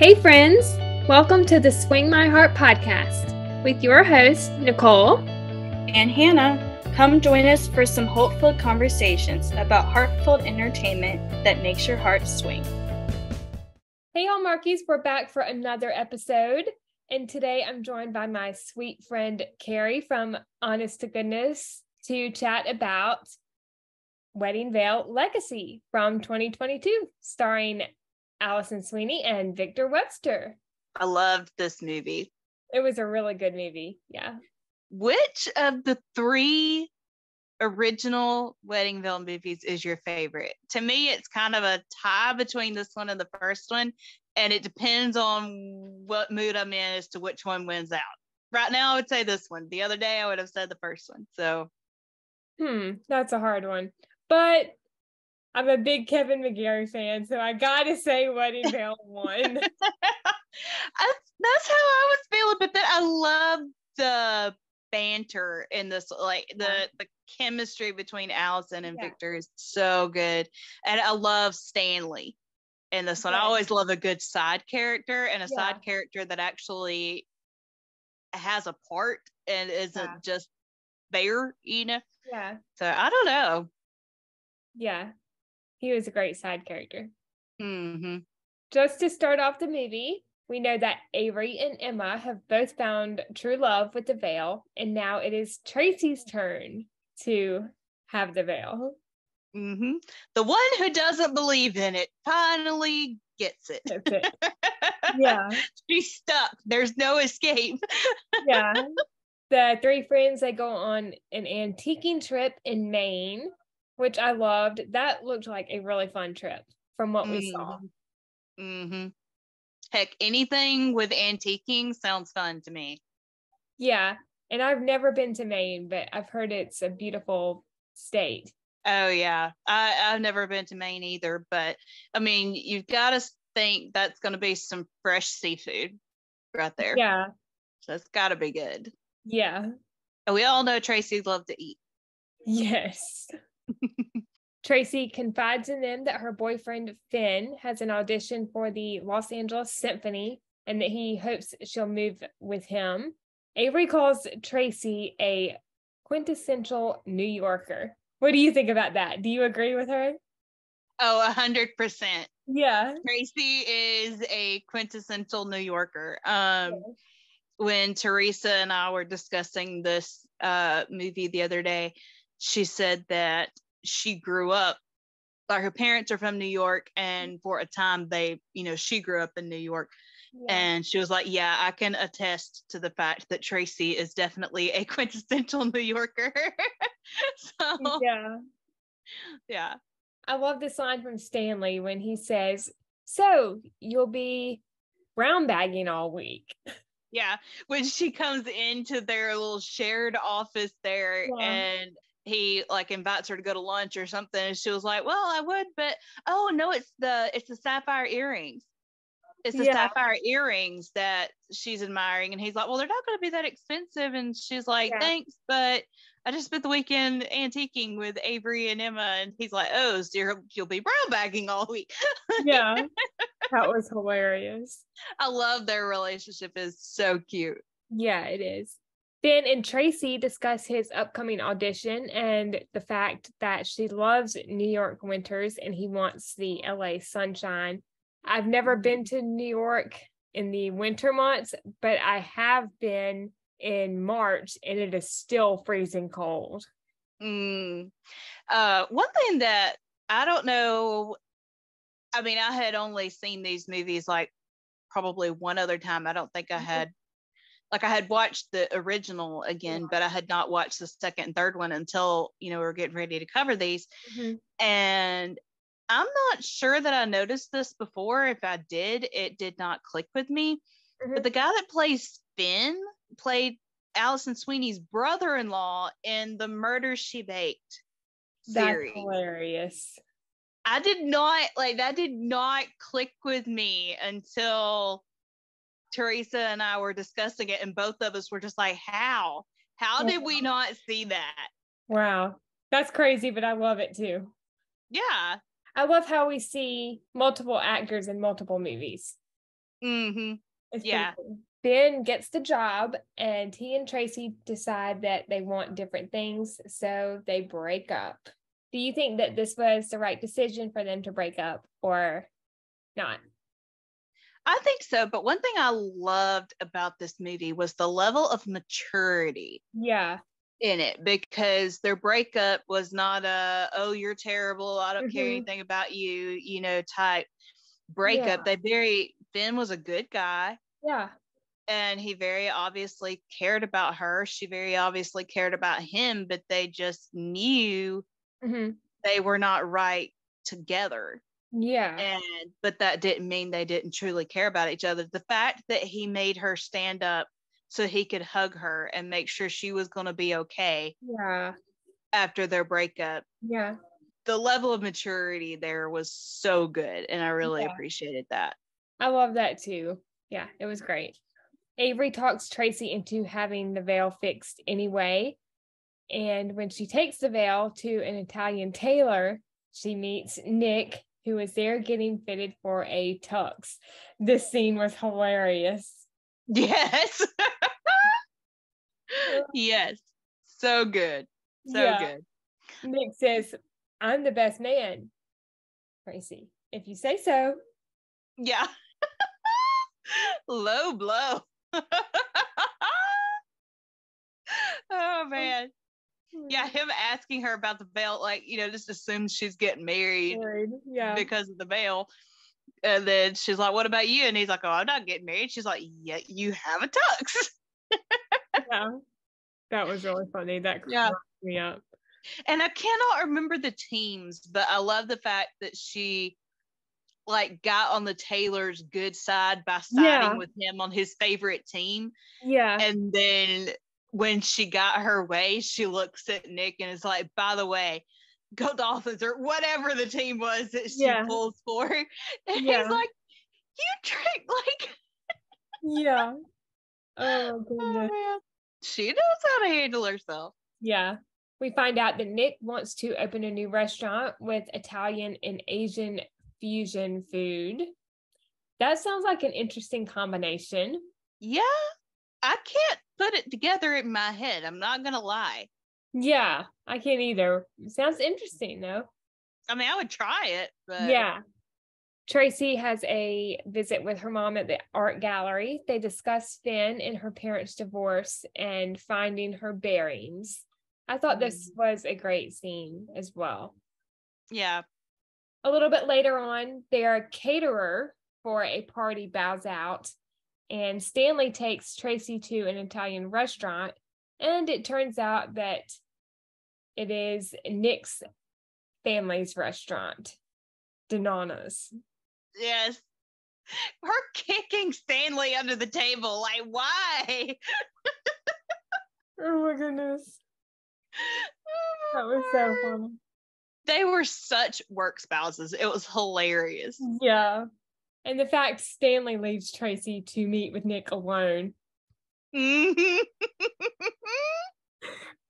Hey friends, welcome to the Swing My Heart podcast with your host, Nicole and Hannah. Come join us for some hopeful conversations about heartfelt entertainment that makes your heart swing. Hey Hallmarkies, we're back for another episode, and today I'm joined by my sweet friend Kerri from Honest to Goodness to chat about Wedding Veil Legacy from 2022, starring Allison Sweeney and Victor Webster. I loved this movie. It was a really good movie, yeah. Which of the three original Wedding Veil movies is your favorite? To me, it's kind of a tie between this one and the first one, and it depends on what mood I'm in as to which one wins out. Right now, I would say this one. The other day, I would have said the first one. So, that's a hard one. But I'm a big Kevin McGarry fan, so I gotta say Wedding Veil won. That's how I was feeling, but then I love the banter in this, like the chemistry between Allison and Victor is so good. And I love Stanley in this one. I always love a good side character and a side character that actually has a part and isn't just there, you know? Yeah. So I don't know. Yeah. He was a great side character. Mm-hmm. Just to start off the movie, we know that Avery and Emma have both found true love with the veil, and now it is Tracy's turn to have the veil. Mm-hmm. The one who doesn't believe in it finally gets it. That's it. Yeah. She's stuck. There's no escape. Yeah. The three friends, they go on an antiquing trip in Maine, which I loved. That looked like a really fun trip from what we saw. Mm-hmm. Heck, anything with antiquing sounds fun to me. Yeah, and I've never been to Maine, but I've heard it's a beautiful state. Oh, yeah. I've never been to Maine either, but, I mean, you've got to think that's going to be some fresh seafood right there. Yeah. So it's got to be good. Yeah. And we all know Tracy loves to eat. Yes. Tracy confides in them that her boyfriend Finn has an audition for the Los Angeles Symphony and that he hopes she'll move with him. Avery calls Tracy a quintessential New Yorker. What do you think about that? Do you agree with her? Oh, 100%. Yeah. Tracy is a quintessential New Yorker. When Teresa and I were discussing this movie the other day, she said that she grew up, like her parents are from New York, and for a time she grew up in New York. Yeah. And she was like, yeah, I can attest to the fact that Tracy is definitely a quintessential New Yorker. So yeah. I love this line from Stanley when he says, so you'll be brown bagging all week. Yeah, when she comes into their little shared office there, and he like invites her to go to lunch or something, and she was like, well, I would, but oh no, it's the sapphire earrings. It's the sapphire earrings that she's admiring. And he's like, well, they're not going to be that expensive. And she's like, thanks, but I just spent the weekend antiquing with Avery and Emma. And he's like, oh, so you'll be brown bagging all week. Yeah, that was hilarious. I love their relationship. Is so cute. Yeah, it is. Ben and Tracy discuss his upcoming audition and the fact that she loves New York winters and he wants the LA sunshine. I've never been to New York in the winter months, but I have been in March and it is still freezing cold. One thing that I don't know, I mean, I had only seen these movies like probably one other time. I don't think I had, like I had watched the original again, but I had not watched the second and third one until, we were getting ready to cover these. And I'm not sure that I noticed this before. If I did, it did not click with me. But the guy that plays Finn played Allison Sweeney's brother-in-law in the Murder, She Baked series. That's hilarious. That did not click with me until Teresa and I were discussing it, and both of us were just like, how did we not see that? Wow. That's crazy, but I love it too. Yeah. I love how we see multiple actors in multiple movies. Mm-hmm. It's Yeah. pretty cool. Ben gets the job, and he and Tracy decide that they want different things, so they break up. Do you think that this was the right decision for them to break up or not? I think so. But one thing I loved about this movie was the level of maturity Yeah. in it, because their breakup was not a, oh, you're terrible, I don't care anything about you, type breakup. Yeah. Ben was a good guy, Yeah. and he very obviously cared about her. She very obviously cared about him, but they just knew they were not right together. Yeah. But that didn't mean they didn't truly care about each other. The fact that he made her stand up so he could hug her and make sure she was going to be okay Yeah. after their breakup, Yeah. the level of maturity there was so good, and I really appreciated that. I love that too. Yeah, it was great. Avery talks Tracy into having the veil fixed anyway. And when she takes the veil to an Italian tailor, she meets Nick, who is there getting fitted for a tux. This scene was hilarious. Yes. Yes. So good. So good. Nick says, I'm the best man. Tracy, if you say so. Yeah. Low blow. Oh man. Yeah, him asking her about the veil, like, just assumes she's getting married because of the veil. And then she's like, what about you? And he's like, oh, I'm not getting married. She's like, yeah, you have a tux. Yeah. That was really funny. That cracked me up. And I cannot remember the teams, but I love the fact that she got on the tailor's good side by siding with him on his favorite team. Yeah. And then when she got her way, she looks at Nick and is like, by the way, go Dolphins, or whatever the team was that she pulls for. And he's like, you trick, Yeah. Oh goodness. Oh, she knows how to handle herself. Yeah. We find out that Nick wants to open a new restaurant with Italian and Asian fusion food. That sounds like an interesting combination. Yeah. I can't put it together in my head. I'm not going to lie. Yeah, I can't either. It sounds interesting though. I mean, I would try it, but yeah. Tracy has a visit with her mom at the art gallery. They discuss Finn and her parents' divorce and finding her bearings. I thought this was a great scene as well. Yeah. A little bit later on, their caterer for a party bows out, and Stanley takes Tracy to an Italian restaurant, and it turns out that it is Nick's family's restaurant, Donana's. Yes. Her kicking Stanley under the table. Like, why? Oh my goodness. That was so funny. They were such work spouses. It was hilarious. Yeah. And the fact Stanley leaves Tracy to meet with Nick alone.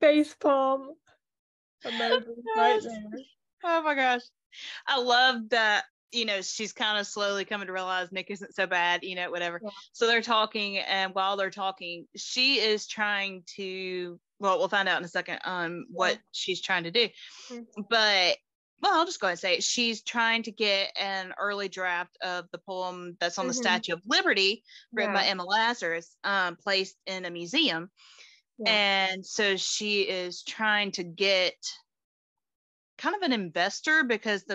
Face palm. Amazing. Right there. Oh my gosh. I love that, she's kind of slowly coming to realize Nick isn't so bad, whatever. Yeah. So they're talking, and while they're talking, she is trying to, well, we'll find out in a second what she's trying to do. But, well, I'll just go ahead and say it. She's trying to get an early draft of the poem that's on the Statue of Liberty, written by Emma Lazarus, placed in a museum. Yeah. And so she is trying to get kind of an investor, because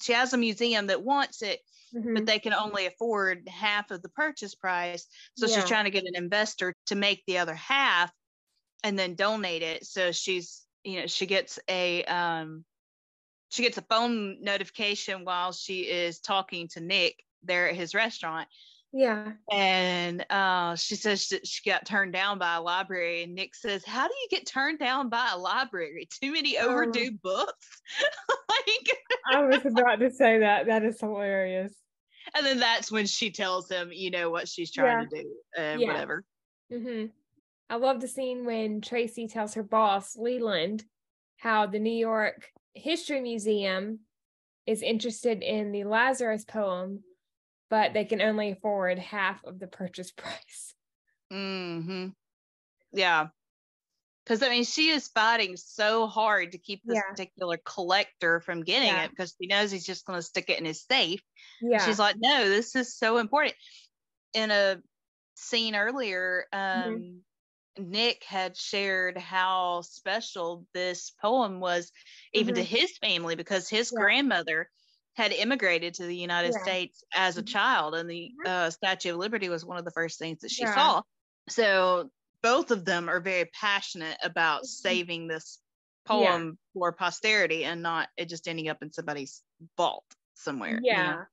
she has a museum that wants it, but they can only afford half of the purchase price. So she's trying to get an investor to make the other half and then donate it. So she's, she gets a phone notification while she is talking to Nick there at his restaurant. Yeah. And she says that she got turned down by a library, and Nick says, how do you get turned down by a library? Too many overdue books? I was about to say that. That is hilarious. And then that's when she tells him, what she's trying to do, and whatever. I love the scene when Tracy tells her boss, Leland, how the New York History Museum is interested in the Lazarus poem, but they can only afford half of the purchase price. Mm-hmm. Yeah. Because, I mean, she is fighting so hard to keep this particular collector from getting it because she knows he's just going to stick it in his safe. Yeah. She's like, no, this is so important. In a scene earlier, Nick had shared how special this poem was even to his family because his grandmother had immigrated to the United States as a child, and the Statue of Liberty was one of the first things that she saw. So both of them are very passionate about saving this poem for posterity and not it just ending up in somebody's vault somewhere. Yeah. You know?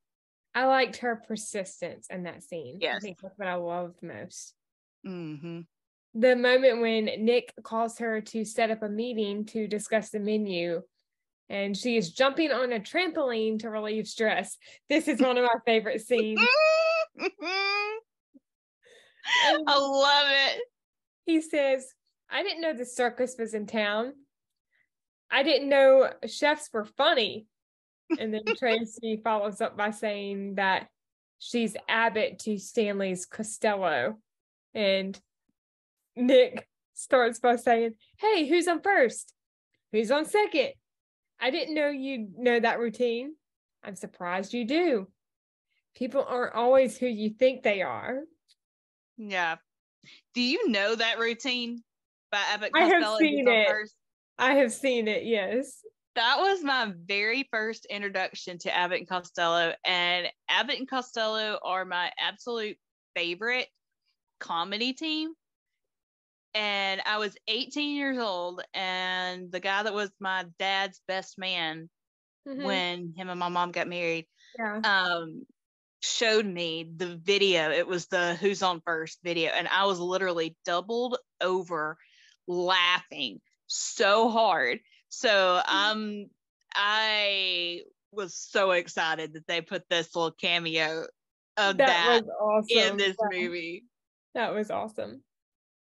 I liked her persistence in that scene. Yes. I think that's what I loved most. Mm-hmm. The moment when Nick calls her to set up a meeting to discuss the menu, and she is jumping on a trampoline to relieve stress. This is one of my favorite scenes. I love it. He says, I didn't know the circus was in town. I didn't know chefs were funny. And then Tracy follows up by saying that she's Abbott to Stanley's Costello. And Nick starts by saying, hey, who's on first? Who's on second? I didn't know you know that routine. I'm surprised you do. People aren't always who you think they are. Yeah. Do you know that routine by Abbott Costello? I have seen it. First? I have seen it, yes. That was my very first introduction to Abbott and Costello, and Abbott and Costello are my absolute favorite comedy team. And I was 18 years old, and the guy that was my dad's best man when him and my mom got married showed me the video. It was the Who's on First video, and I was literally doubled over laughing so hard. So I was so excited that they put this little cameo of that was awesome. In this movie. That was awesome.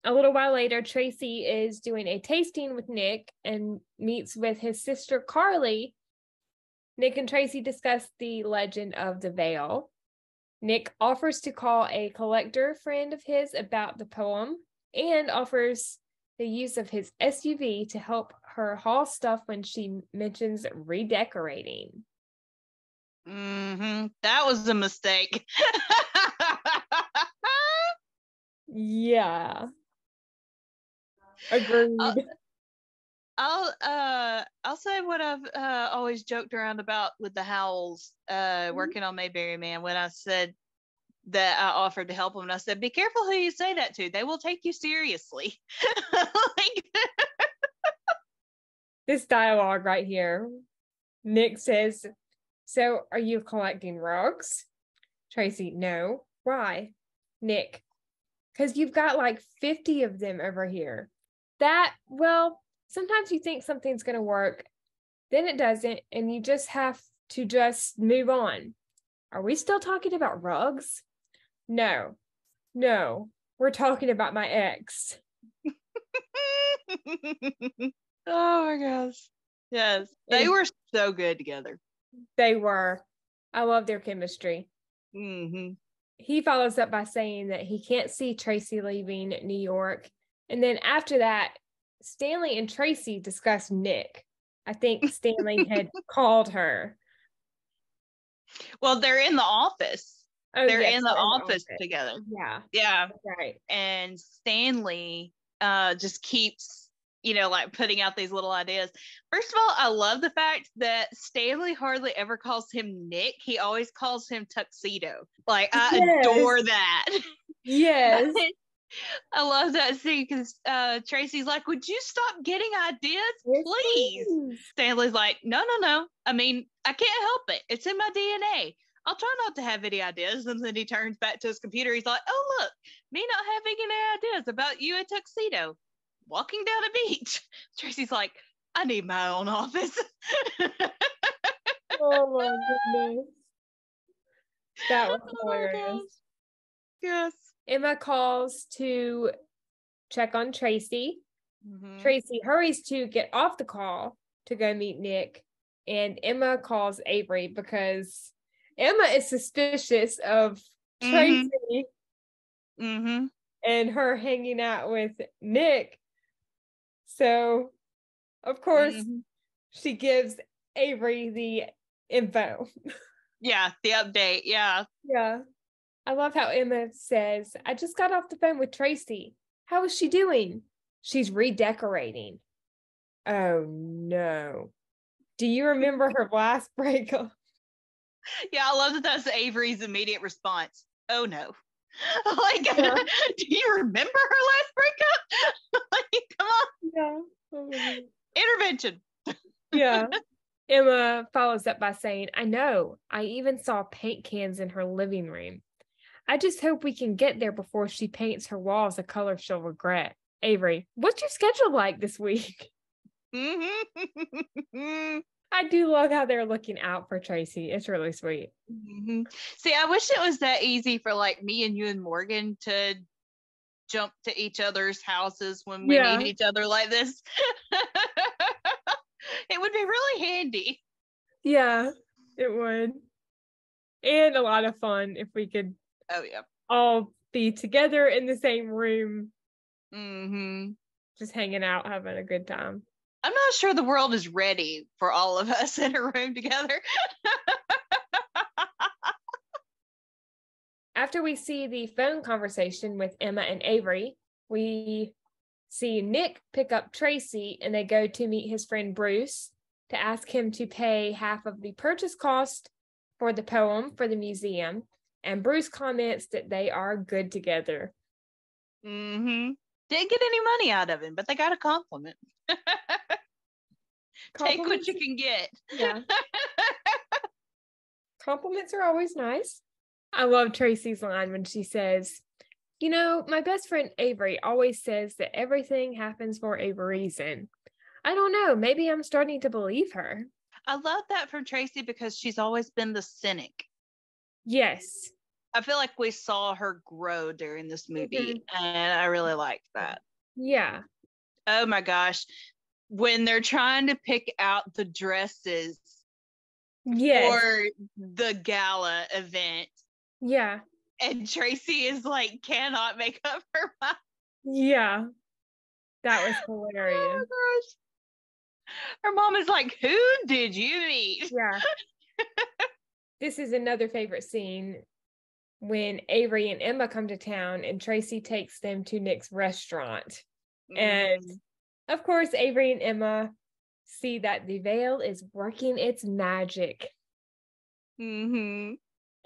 A little while later, Tracy is doing a tasting with Nick and meets with his sister Carly. Nick and Tracy discuss the legend of the veil. Nick offers to call a collector friend of his about the poem and offers the use of his SUV to help her haul stuff when she mentions redecorating. That was a mistake. Yeah. Agreed. I'll say what I've always joked around about with the Howells working on Mayberry Man when I said that I offered to help them, and I said, be careful who you say that to. They will take you seriously. This dialogue right here. Nick says, so are you collecting rugs? Tracy, no. Why? Nick, because you've got like 50 of them over here. Sometimes you think something's going to work, then it doesn't, and you just have to just move on. Are we still talking about rugs? No, we're talking about my ex. Oh my gosh. Yes, they were so good together. They were. I love their chemistry. He follows up by saying that he can't see Tracy leaving New York. And then after that, Stanley and Tracy discuss Nick. I think Stanley had called her. Well, they're in the office. They're in the office together. Yeah. Right. And Stanley just keeps, like putting out these little ideas. First of all, I love the fact that Stanley hardly ever calls him Nick. He always calls him Tuxedo. Like, I adore that. Yes. I love that scene because Tracy's like, would you stop getting ideas, please? Stanley's like, no. I mean, I can't help it. It's in my DNA. I'll try not to have any ideas. And then he turns back to his computer. He's like, oh, look, me not having any ideas about you in tuxedo, walking down a beach. Tracy's like, I need my own office. Oh, my goodness. That was hilarious. Yes. Emma calls to check on Tracy. Tracy hurries to get off the call to go meet Nick. And Emma calls Avery because Emma is suspicious of Mm-hmm. Tracy Mm-hmm. and her hanging out with Nick. So, of course, Mm-hmm. she gives Avery the info. Yeah, the update. Yeah. Yeah. I love how Emma says, I just got off the phone with Tracy. How is she doing? She's redecorating. Oh no. Do you remember her last breakup? Yeah, I love that that's Avery's immediate response. Oh no. Like, Yeah. do you remember her last breakup? Like, come on. Yeah. Oh my God. Intervention. Yeah. Emma follows up by saying, I know. I even saw paint cans in her living room. I just hope we can get there before she paints her walls a color she'll regret. Avery, what's your schedule like this week? Mm-hmm. I do love how they're looking out for Tracy. It's really sweet. Mm-hmm. See, I wish it was that easy for like me and you and Morgan to jump to each other's houses when we Yeah. need each other like this. It would be really handy. Yeah, it would. And a lot of fun if we could Oh yeah. all be together in the same room, Mm-hmm. just hanging out, having a good time. I'm not sure the world is ready for all of us in a room together. After we see the phone conversation with Emma and Avery, we see Nick pick up Tracy and they go to meet his friend Bruce to ask him to pay half of the purchase cost for the poem for the museum. And Bruce comments that they are good together. Mm-hmm. Didn't get any money out of him, but they got a compliment. Take what you can get. Yeah. Compliments are always nice. I love Tracy's line when she says, you know, my best friend Avery always says that everything happens for a reason. I don't know. Maybe I'm starting to believe her. I love that from Tracy because she's always been the cynic. Yes. I feel like we saw her grow during this movie, and I really liked that. Yeah. Oh my gosh. When they're trying to pick out the dresses for the gala event. Yeah. And Tracy is like, cannot make up her mind. Yeah. That was hilarious. Oh my gosh. Her mom is like, who did you meet? Yeah. This is another favorite scene when Avery and Emma come to town and Tracy takes them to Nick's restaurant. And of course, Avery and Emma see that the veil is working its magic. Mm-hmm.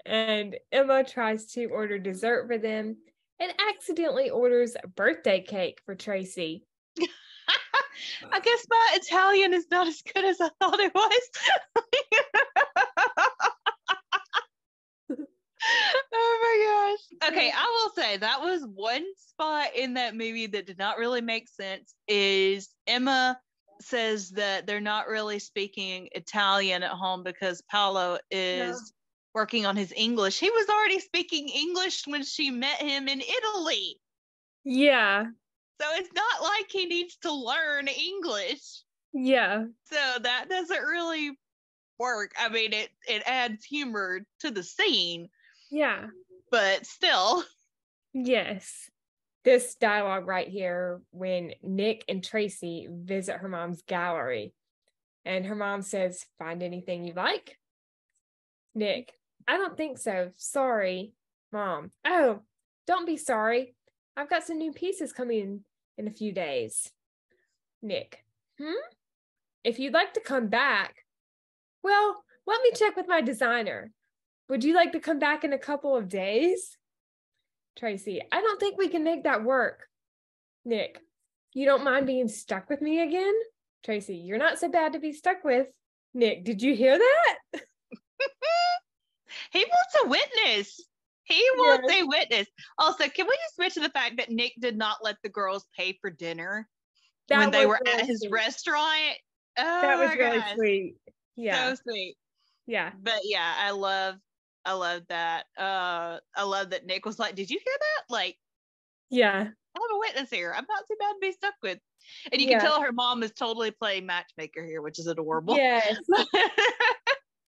And Emma tries to order dessert for them and accidentally orders a birthday cake for Tracy. I guess my Italian is not as good as I thought it was. Oh my gosh. Okay, I will say that was one spot in that movie that did not really make sense is Emma says that they're not really speaking Italian at home because Paolo is working on his English. He was already speaking English when she met him in Italy. Yeah. So it's not like he needs to learn English. Yeah. So that doesn't really work. I mean, it adds humor to the scene. Yeah. But still. Yes. This dialogue right here when Nick and Tracy visit her mom's gallery and her mom says, find anything you like? Nick, I don't think so. Sorry, Mom. Oh, don't be sorry. I've got some new pieces coming in a few days. Nick, if you'd like to come back, well, let me check with my designer. Would you like to come back in a couple of days? Tracy, I don't think we can make that work. Nick, you don't mind being stuck with me again? Tracy, you're not so bad to be stuck with. Nick, did you hear that? He wants a witness. He wants a witness. Also, can we just mention the fact that Nick did not let the girls pay for dinner when they were at his restaurant? Oh, that was my really gosh. sweet. Yeah. So sweet. Yeah. But yeah, I love that. I love that Nick was like, did you hear that? Like, yeah. I have a witness here. I'm not too bad to be stuck with. And you can tell her mom is totally playing matchmaker here, which is adorable. Yes.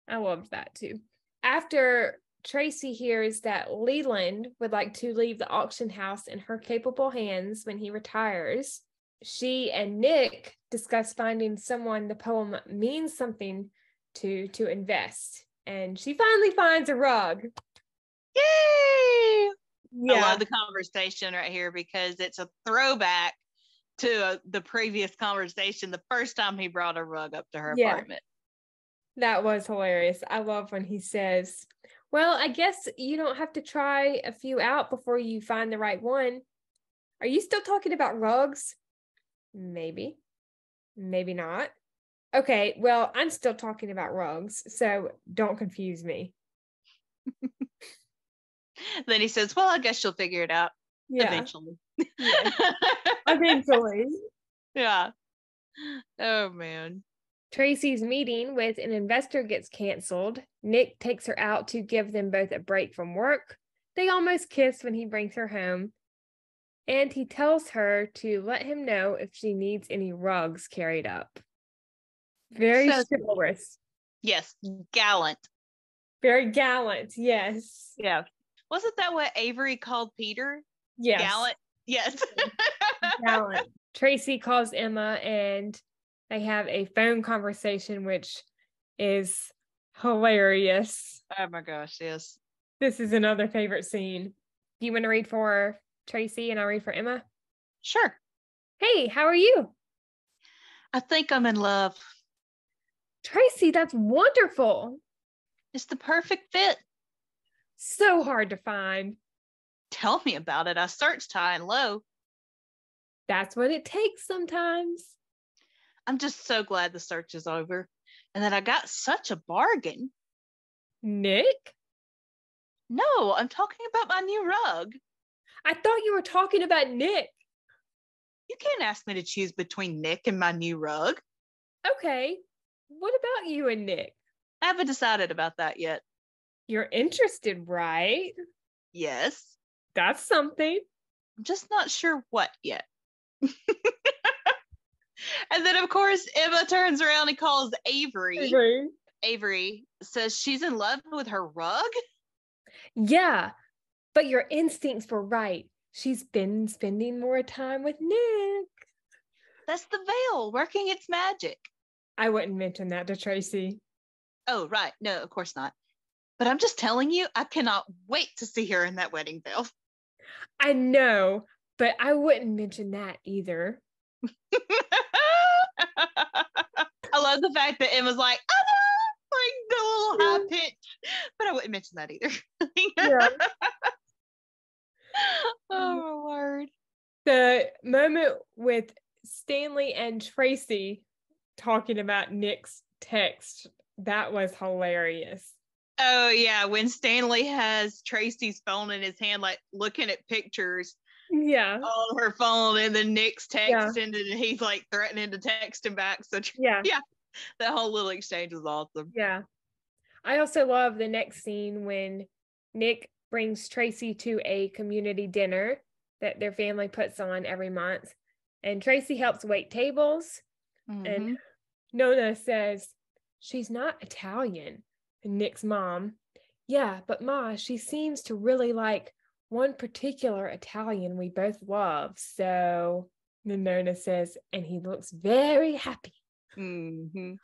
I loved that too. After Tracy hears that Leland would like to leave the auction house in her capable hands when he retires, she and Nick discuss finding someone the poem means something to invest. And she finally finds a rug. Yay! Yeah. I love the conversation right here because it's a throwback to the previous conversation, the first time he brought a rug up to her apartment. That was hilarious. I love when he says, well, I guess you don't have to try a few out before you find the right one. Are you still talking about rugs? Maybe. Maybe not. Okay, well, I'm still talking about rugs, so don't confuse me. Then he says, well, I guess you'll figure it out eventually. Yeah. Eventually. Yeah. Oh, man. Tracy's meeting with an investor gets canceled. Nick takes her out to give them both a break from work. They almost kiss when he brings her home. And he tells her to let him know if she needs any rugs carried up. Very chivalrous. Yes, gallant. Very gallant, yes. Yeah. Wasn't that what Avery called Peter? Yes. Gallant? Yes. Gallant. Tracy calls Emma and they have a phone conversation, which is hilarious. Oh my gosh, yes. This is another favorite scene. Do you want to read for Tracy and I'll read for Emma? Sure. Hey, how are you? I think I'm in love. Tracy, that's wonderful. It's the perfect fit. So hard to find. Tell me about it. I searched high and low. That's what it takes sometimes. I'm just so glad the search is over and that I got such a bargain. Nick? No, I'm talking about my new rug. I thought you were talking about Nick. You can't ask me to choose between Nick and my new rug. Okay. What about you and Nick? I haven't decided about that yet. You're interested, right? Yes. That's something. I'm just not sure what yet. And then, of course, Emma turns around and calls Avery. Avery says she's in love with her rug. Yeah, but your instincts were right. She's been spending more time with Nick. That's the veil working its magic. I wouldn't mention that to Tracy. Oh, right. No, of course not. But I'm just telling you, I cannot wait to see her in that wedding veil. I know, but I wouldn't mention that either. I love the fact that Emma's like, I know, like the little high pitch, but I wouldn't mention that either. Yeah. Oh, my word. The moment with Stanley and Tracy talking about Nick's text, that was hilarious. Oh, yeah. When Stanley has Tracy's phone in his hand, like looking at pictures. Yeah. On her phone, and then Nick's texting, and he's like threatening to text him back. So yeah, that whole little exchange was awesome. Yeah. I also love the next scene when Nick brings Tracy to a community dinner that their family puts on every month. And Tracy helps wait tables. Mm-hmm. And Nona says, she's not Italian. And Nick's mom, yeah, but Ma, she seems to really like one particular Italian we both love. So Nona says, and he looks very happy. Mm-hmm.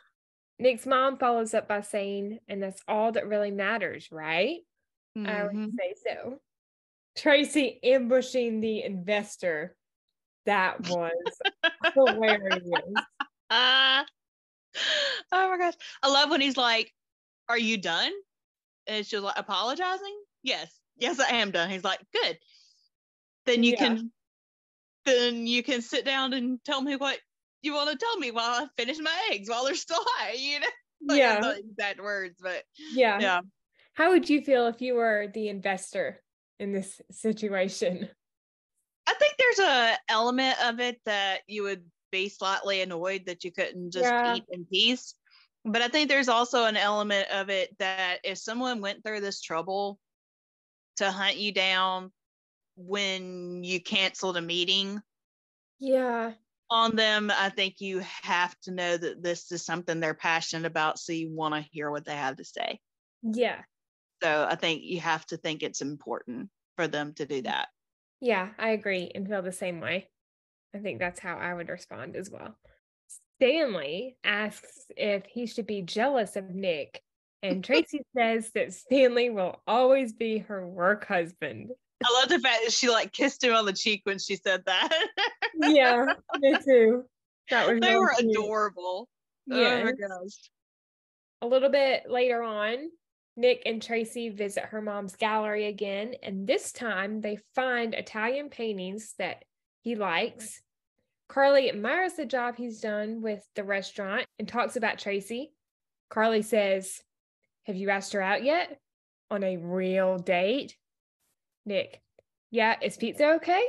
Nick's mom follows up by saying, and that's all that really matters, right? Mm-hmm. I would say so. Tracy ambushing the investor. That was hilarious. Oh my gosh. I love when he's like, are you done? And she's like, apologizing? Yes, I am done. He's like, good. Then you can sit down and tell me what you want to tell me while I finish my eggs while they're still high, you know? Like, yeah. Not exact words, but yeah. How would you feel if you were the investor in this situation? I think there's a element of it that you would be slightly annoyed that you couldn't just eat in peace. But I think there's also an element of it that if someone went through this trouble to hunt you down when you canceled a meeting on them, I think you have to know that this is something they're passionate about, so you want to hear what they have to say. Yeah, So I think you have to think it's important for them to do that. Yeah, I agree and feel the same way. I think that's how I would respond as well. Stanley asks if he should be jealous of Nick, and Tracy says that Stanley will always be her work husband. I love the fact that she like kissed him on the cheek when she said that. Yeah, me too. That was They really were cute. adorable. Yes. Oh my gosh. A little bit later on, Nick and Tracy visit her mom's gallery again, and this time they find Italian paintings that he likes. Carly admires the job he's done with the restaurant and talks about Tracy. Carly says, "Have you asked her out yet? On a real date?" Nick, "Yeah, is pizza okay?"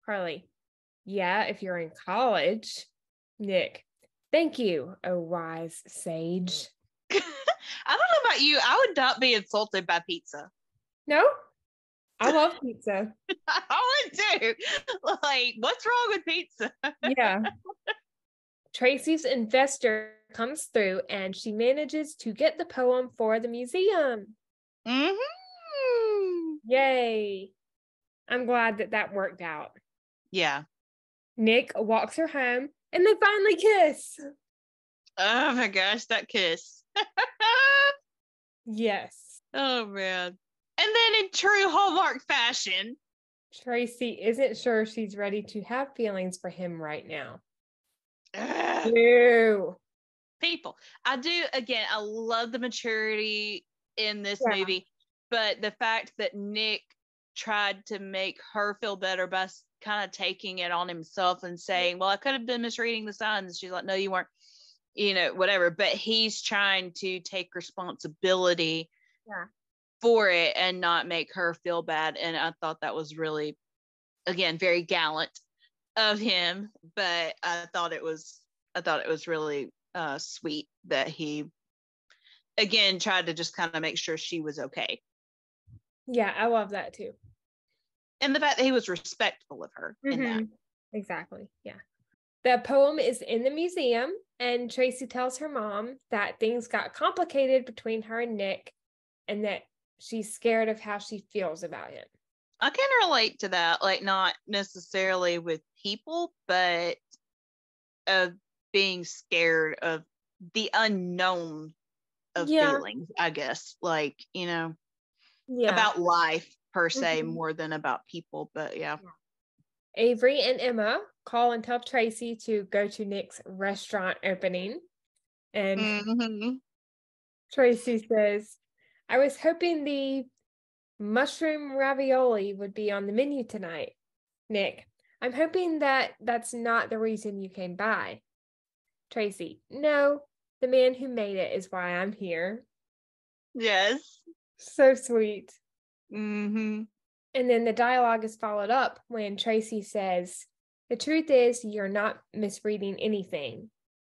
Carly, "Yeah, if you're in college." Nick, "Thank you, oh wise sage." I don't know about you. I would not be insulted by pizza. No? I love pizza. I would too. Like, what's wrong with pizza? Yeah. Tracy's investor comes through and she manages to get the poem for the museum. Mm-hmm. Yay. I'm glad that worked out. Yeah. Nick walks her home and they finally kiss. Oh my gosh, that kiss. Yes. Oh man. And then in true Hallmark fashion, Tracy isn't sure she's ready to have feelings for him right now. ugh, Ew. people. I love the maturity in this movie, but the fact that Nick tried to make her feel better by kind of taking it on himself and saying, well, I could have been misreading the signs. She's like, no, you weren't, whatever. But he's trying to take responsibility for it and not make her feel bad. And I thought that was really, again, very gallant of him. But I thought it was really sweet that he, again, tried to just kind of make sure she was okay. Yeah, I love that too. And the fact that he was respectful of her in that. Exactly. Yeah. The poem is in the museum, and Tracy tells her mom that things got complicated between her and Nick and that she's scared of how she feels about him. I can relate to that, like not necessarily with people, but of being scared of the unknown of feelings, I guess. Like, about life per se, more than about people. But yeah. Avery and Emma call and tell Tracy to go to Nick's restaurant opening. And Tracy says, "I was hoping the mushroom ravioli would be on the menu tonight." Nick, "I'm hoping that's not the reason you came by." Tracy, "No, the man who made it is why I'm here." Yes. So sweet. Mm-hmm. And then the dialogue is followed up when Tracy says, "The truth is you're not misreading anything."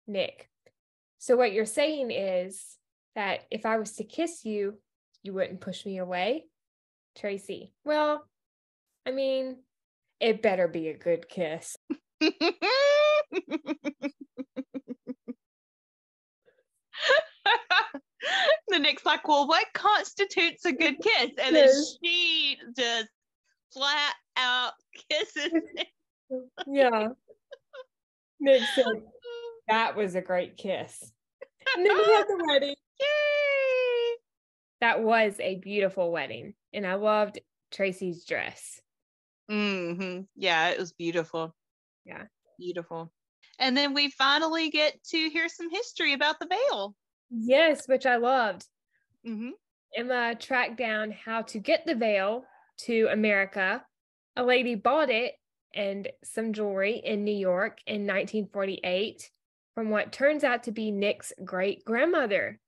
Nick, "So what you're saying is that if I was to kiss you, you wouldn't push me away?" Tracy, "Well, I mean, it better be a good kiss." The Nick's like, well, what constitutes a good kiss? And then she just flat out kisses him. Yeah. Nick said, "That was a great kiss." And then we had the wedding. Yay! That was a beautiful wedding. And I loved Tracy's dress. Yeah, it was beautiful. Yeah. Beautiful. And then we finally get to hear some history about the veil. Yes, which I loved. Emma tracked down how to get the veil to America. A lady bought it and some jewelry in New York in 1948 from what turns out to be Nick's great-grandmother.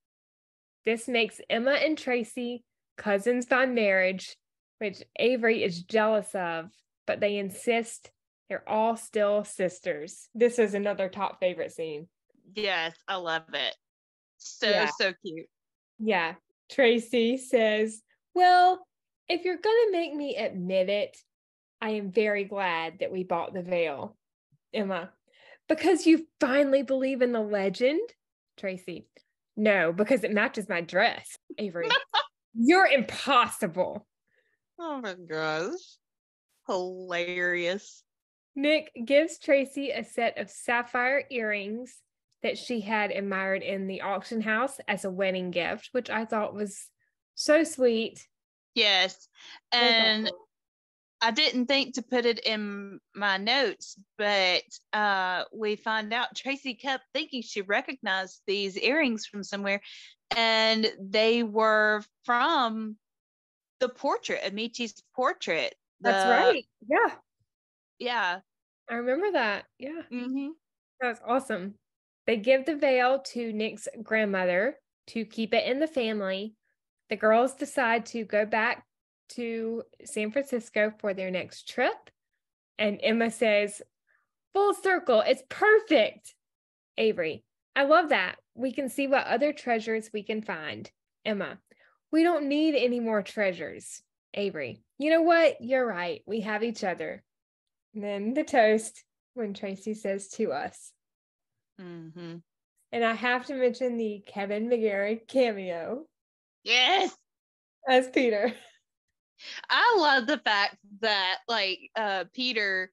This makes Emma and Tracy cousins by marriage, which Avery is jealous of, but they insist they're all still sisters. This is another top favorite scene. Yes, I love it. So cute. Yeah. Tracy says, "Well, if you're going to make me admit it, I am very glad that we bought the veil." Emma, "Because you finally believe in the legend?" Tracy, "No, because it matches my dress." Avery, You're impossible. Oh my gosh. Hilarious. Nick gives Tracy a set of sapphire earrings that she had admired in the auction house as a wedding gift, which I thought was so sweet. Yes. And I didn't think to put it in my notes, but we find out Tracy kept thinking she recognized these earrings from somewhere, and they were from the portrait, Amici's portrait. That's right. Yeah. Yeah. I remember that. Yeah. Mm-hmm. That was awesome. They give the veil to Nick's grandmother to keep it in the family. The girls decide to go back to San Francisco for their next trip. And Emma says, full circle, it's perfect. Avery, I love that. We can see what other treasures we can find. Emma, we don't need any more treasures. Avery, you know what? You're right. We have each other. And then the toast when Tracy says to us. Mm-hmm. And I have to mention the Kevin McGarry cameo. Yes. As Peter. I love the fact that Peter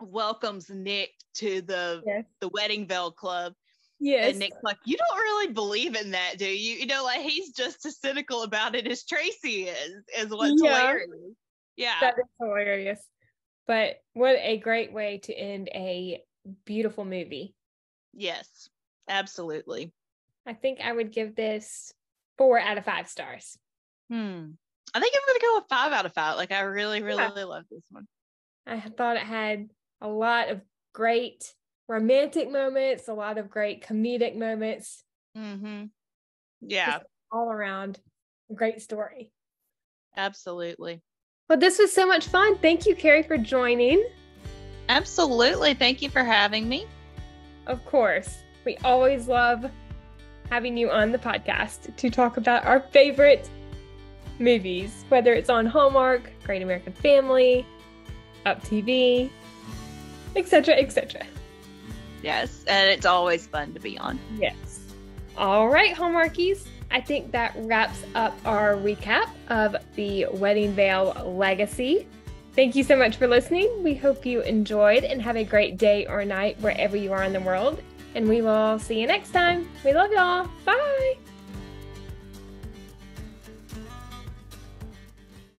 welcomes Nick to the Wedding Veil Club. Yes. And Nick's like, you don't really believe in that, do you? You know, like he's just as cynical about it as Tracy is what's hilarious. Yeah. That is hilarious. But what a great way to end a beautiful movie. Yes, absolutely. I think I would give this 4 out of 5 stars. I think I'm going to go with 5 out of 5. Like, I really, really love this one. I thought it had a lot of great romantic moments, a lot of great comedic moments. Mm-hmm. Yeah. Just all around a great story. Absolutely. Well, this was so much fun. Thank you, Kerri, for joining. Absolutely. Thank you for having me. Of course. We always love having you on the podcast to talk about our favorite movies, whether it's on Hallmark, Great American Family, Up TV, etc., etc. Yes, and it's always fun to be on. Yes. All right, Hallmarkies. I think that wraps up our recap of the Wedding Veil Legacy. Thank you so much for listening. We hope you enjoyed and have a great day or night wherever you are in the world. And we will see you next time. We love y'all. Bye.